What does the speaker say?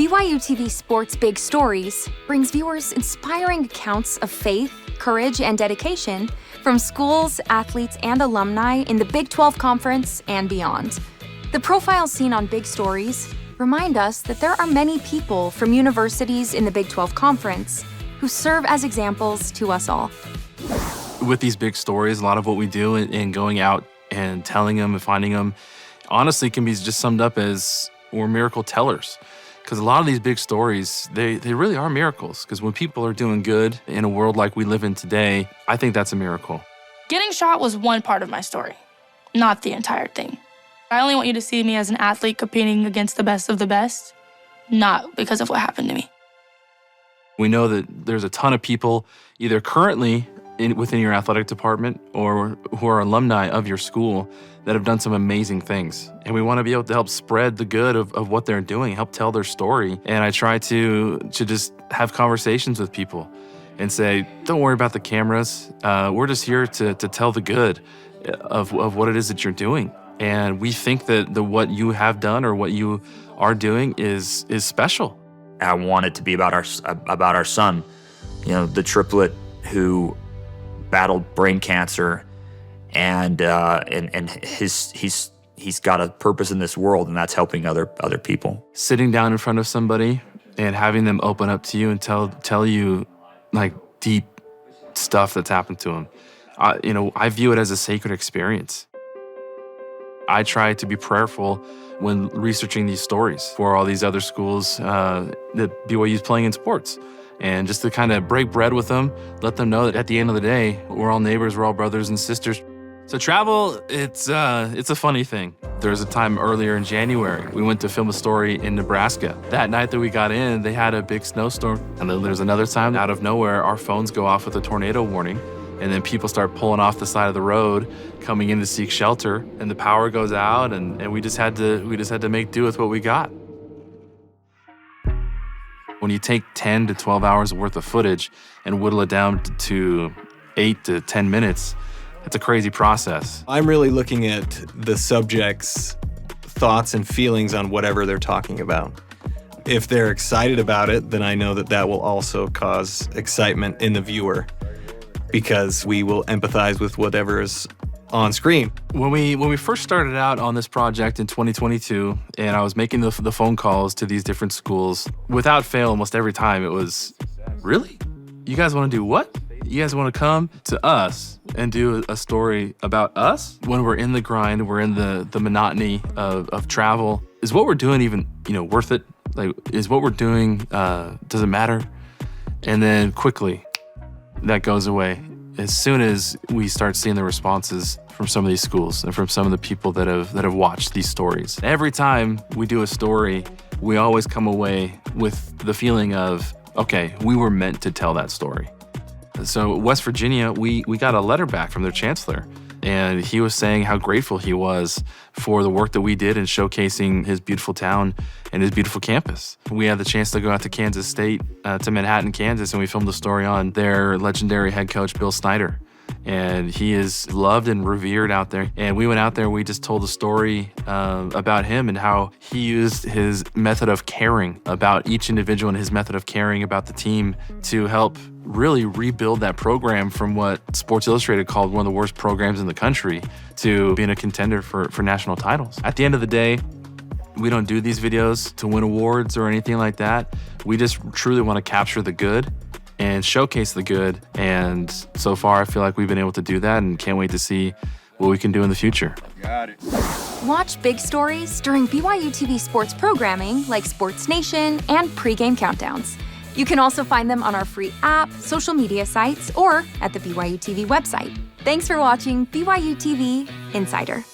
BYUtv Sports Big Stories brings viewers inspiring accounts of faith, courage, and dedication from schools, athletes, and alumni in the Big 12 Conference and beyond. The profiles seen on Big Stories remind us that there are many people from universities in the Big 12 Conference who serve as examples to us all. With these big stories, a lot of what we do in going out and telling them and finding them, honestly, can be just summed up as we're miracle tellers. Because a lot of these big stories, they really are miracles. Because when people are doing good in a world like we live in today, I think that's a miracle. Getting shot was one part of my story, not the entire thing. I only want you to see me as an athlete competing against the best of the best, not because of what happened to me. We know that there's a ton of people either currently within your athletic department or who are alumni of your school that have done some amazing things. And we want to be able to help spread the good of what they're doing, help tell their story. And I try to just have conversations with people and say, don't worry about the cameras. We're just here to tell the good of what it is that you're doing. And we think that what you have done or what you are doing is special. I want it to be about our son, the triplet who battled brain cancer, and he's got a purpose in this world, and that's helping other people. Sitting down in front of somebody and having them open up to you and tell you like deep stuff that's happened to them, I view it as a sacred experience. I try to be prayerful when researching these stories for all these other schools that BYU is playing in sports. And just to kind of break bread with them, let them know that at the end of the day, we're all neighbors, we're all brothers and sisters. So travel, it's a funny thing. There was a time earlier in January, we went to film a story in Nebraska. That night that we got in, they had a big snowstorm. And then there's another time out of nowhere, our phones go off with a tornado warning. And then people start pulling off the side of the road, coming in to seek shelter, and the power goes out, and we just had to make do with what we got. When you take 10 to 12 hours worth of footage and whittle it down to 8 to 10 minutes, it's a crazy process. I'm really looking at the subject's thoughts and feelings on whatever they're talking about. If they're excited about it, then I know that will also cause excitement in the viewer, because we will empathize with whatever is on screen. When we first started out on this project in 2022, and I was making the phone calls to these different schools, without fail, almost every time it was, really? You guys want to do what? You guys want to come to us and do a story about us? When we're in the grind, we're in the monotony of travel. Is what we're doing even, worth it? Like, is what we're doing, does it matter? And then quickly, that goes away. As soon as we start seeing the responses from some of these schools and from some of the people that have watched these stories. Every time we do a story, we always come away with the feeling of, okay, we were meant to tell that story. So West Virginia, we got a letter back from their chancellor, and he was saying how grateful he was for the work that we did in showcasing his beautiful town and his beautiful campus. We had the chance to go out to Kansas State, to Manhattan, Kansas, and we filmed a story on their legendary head coach, Bill Snyder. And he is loved and revered out there. And we went out there, we just told a story about him and how he used his method of caring about each individual and his method of caring about the team to help really rebuild that program from what Sports Illustrated called one of the worst programs in the country to being a contender for national titles. At the end of the day, we don't do these videos to win awards or anything like that. We just truly want to capture the good and showcase the good. And so far, I feel like we've been able to do that and can't wait to see what we can do in the future. Got it. Watch big stories during BYUtv Sports programming like Sports Nation and pregame countdowns. You can also find them on our free app, social media sites, or at the BYUtv website. Thanks for watching BYUtv Insider.